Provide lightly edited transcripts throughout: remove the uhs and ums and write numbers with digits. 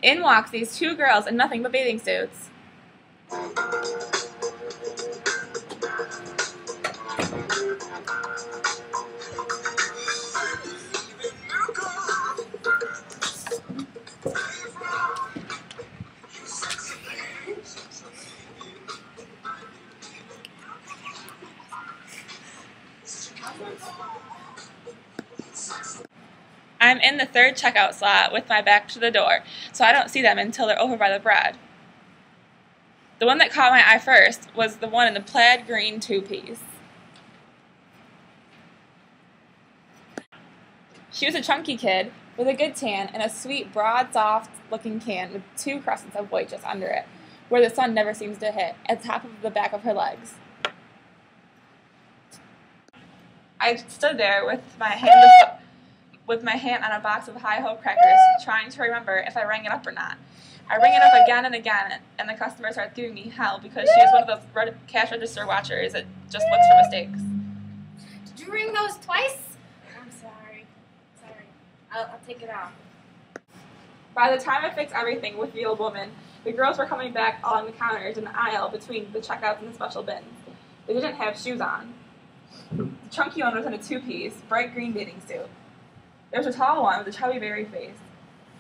In walks these two girls in nothing but bathing suits. I'm in the third checkout slot with my back to the door, so I don't see them until they're over by the bread. The one that caught my eye first was the one in the plaid green two-piece. She was a chunky kid with a good tan and a sweet, broad, soft-looking can with two crescents of white just under it, where the sun never seems to hit, at the top of the back of her legs. I stood there with my hand on a box of Hi-Ho crackers, trying to remember if I rang it up or not. I rang it up again and again, and the customer started giving me hell because she is one of those cash register watchers that just looks for mistakes. Did you ring those twice? I'm sorry. I'll take it off. By the time I fixed everything with the old woman, the girls were coming back along the counters in the aisle between the checkouts and the special bins. They didn't have shoes on. The chunky one was in a two-piece, bright green bathing suit. There was a tall one with a chubby berry face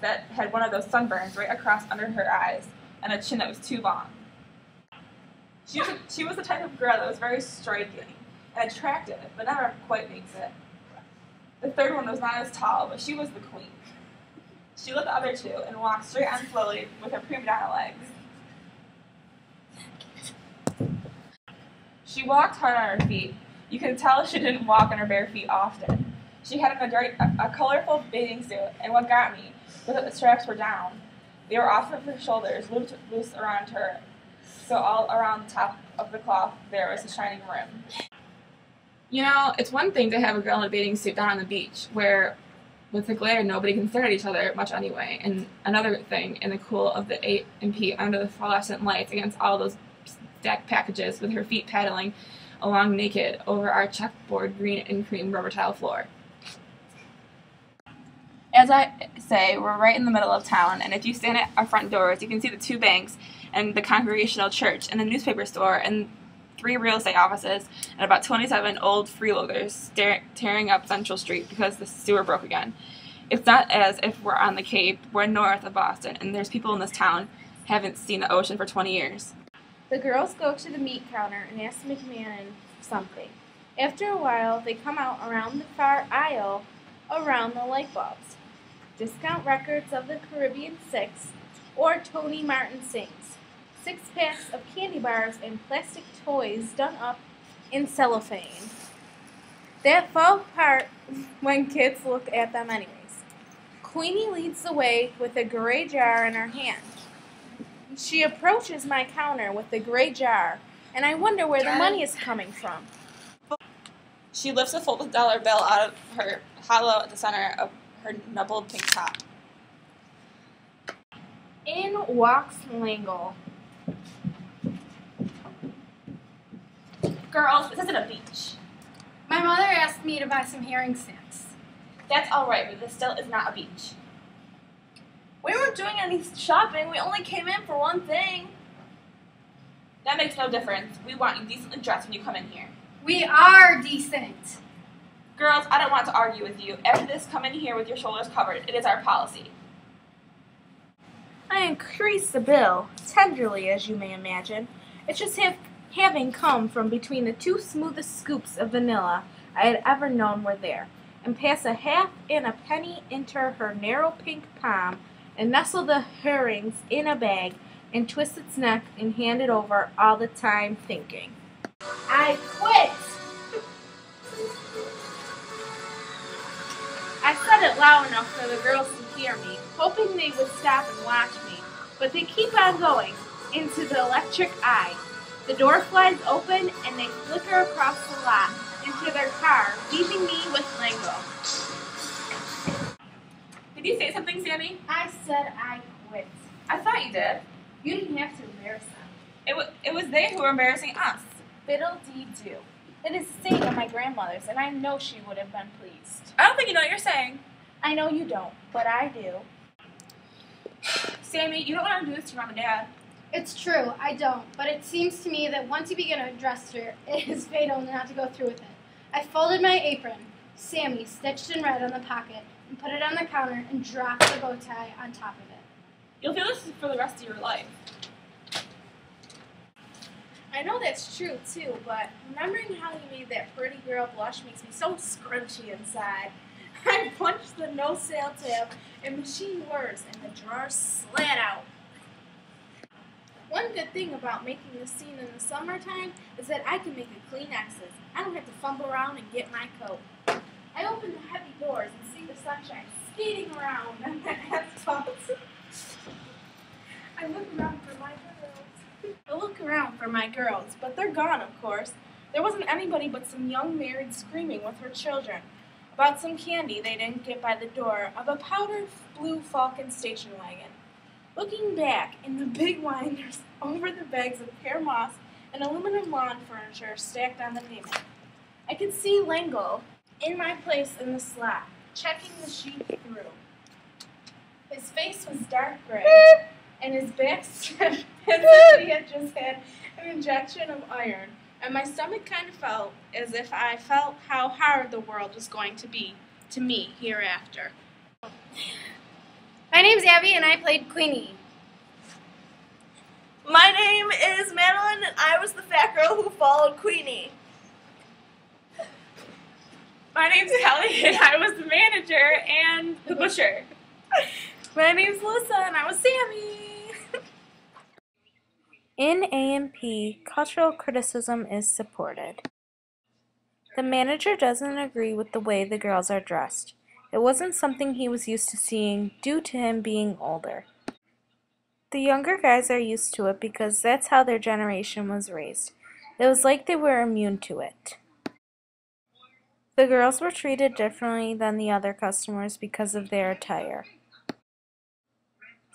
that had one of those sunburns right across under her eyes and a chin that was too long. She was the type of girl that was very striking and attractive, but never quite makes it. The third one was not as tall, but she was the queen. She lit the other two and walked straight on slowly with her prima donna legs. She walked hard on her feet. You could tell she didn't walk on her bare feet often. She had a colorful bathing suit, and what got me was that the straps were down. They were off of her shoulders, looped loose around her, so all around the top of the cloth there was a shining rim. You know, it's one thing to have a girl in a bathing suit down on the beach, where with the glare nobody can stare at each other much anyway, and another thing in the cool of the A&P under the fluorescent lights against all those stacked packages with her feet paddling along naked over our checkerboard green and cream rubber tile floor. As I say, we're right in the middle of town, and if you stand at our front doors, you can see the two banks and the Congregational Church and the newspaper store and 3 real estate offices and about 27 old freeloaders tearing up Central Street because the sewer broke again. It's not as if we're on the Cape. We're north of Boston, and there's people in this town haven't seen the ocean for 20 years. The girls go to the meat counter and ask McMahon something. After a while, they come out around the far aisle around the light bulbs. Discount records of the Caribbean 6 or Tony Martin sings. 6 packs of candy bars and plastic toys done up in cellophane that fall apart when kids look at them anyways. Queenie leads the way with a gray jar in her hand. She approaches my counter with the gray jar, and I wonder where the money is coming from. She lifts a folded dollar bill out of her hollow at the center of her nubbled pink top. In walks Langle. Girls, this isn't a beach. My mother asked me to buy some herring snacks. That's alright, but this still is not a beach. We weren't doing any shopping. We only came in for one thing. That makes no difference. We want you decently dressed when you come in here. We are decent. Girls, I don't want to argue with you. After this, come in here with your shoulders covered. It is our policy. I increased the bill, tenderly as you may imagine. It's just having come from between the 2 smoothest scoops of vanilla I had ever known were there, and pass a half and a penny into her narrow pink palm, and nestle the herrings in a bag, and twist its neck and hand it over, all the time thinking, I quit! I said it loud enough for the girls to hear me, hoping they would stop and watch me, but they keep on going, into the electric eye. The door flies open and they flicker across the lot, into their car, leaving me with Lango. Did you say something, Sammy? I said I quit. I thought you did. You didn't have to embarrass them. It was they who were embarrassing us. Fiddle-dee-do. It is the same at my grandmother's, and I know she would have been pleased. I don't think you know what you're saying. I know you don't, but I do. Sammy, you don't want to do this to your mom and dad. It's true, I don't, but it seems to me that once you begin to dress her, it is fatal not to go through with it. I folded my apron, Sammy stitched in red on the pocket, and put it on the counter and dropped the bow tie on top of it. You'll feel this for the rest of your life. I know that's true too, but remembering how you made that pretty girl blush makes me so scrunchy inside. I punched the no sale tab and machine words and the drawer slid out. One good thing about making this scene in the summertime is that I can make it clean X's. I don't have to fumble around and get my coat. I open the heavy doors and see the sunshine skating around on the asphalt. I look around for my girls, but they're gone, of course. There wasn't anybody but some young maid screaming with her children about some candy they didn't get by the door of a powder blue Falcon station wagon. Looking back in the big winders over the bags of pear moss and aluminum lawn furniture stacked on the pavement, I could see Lango in my place in the slot, checking the sheet through. His face was dark gray, and his back stiff as if he had just had an injection of iron, and my stomach kind of felt as if I felt how hard the world was going to be to me hereafter. My name's Abby, and I played Queenie. My name is Madeline, and I was the fat girl who followed Queenie. My name's Kelly, and I was the manager and the butcher. My name's Lisa, and I was Sammy. In A&P, cultural criticism is supported. The manager doesn't agree with the way the girls are dressed. It wasn't something he was used to seeing due to him being older. The younger guys are used to it because that's how their generation was raised. It was like they were immune to it. The girls were treated differently than the other customers because of their attire.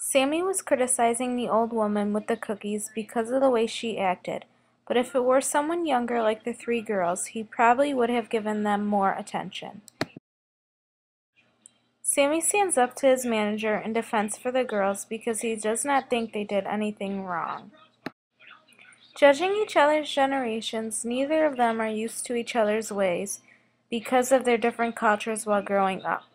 Sammy was criticizing the old woman with the cookies because of the way she acted, but if it were someone younger like the three girls, he probably would have given them more attention. Sammy stands up to his manager in defense for the girls because he does not think they did anything wrong. Judging each other's generations, neither of them are used to each other's ways because of their different cultures while growing up.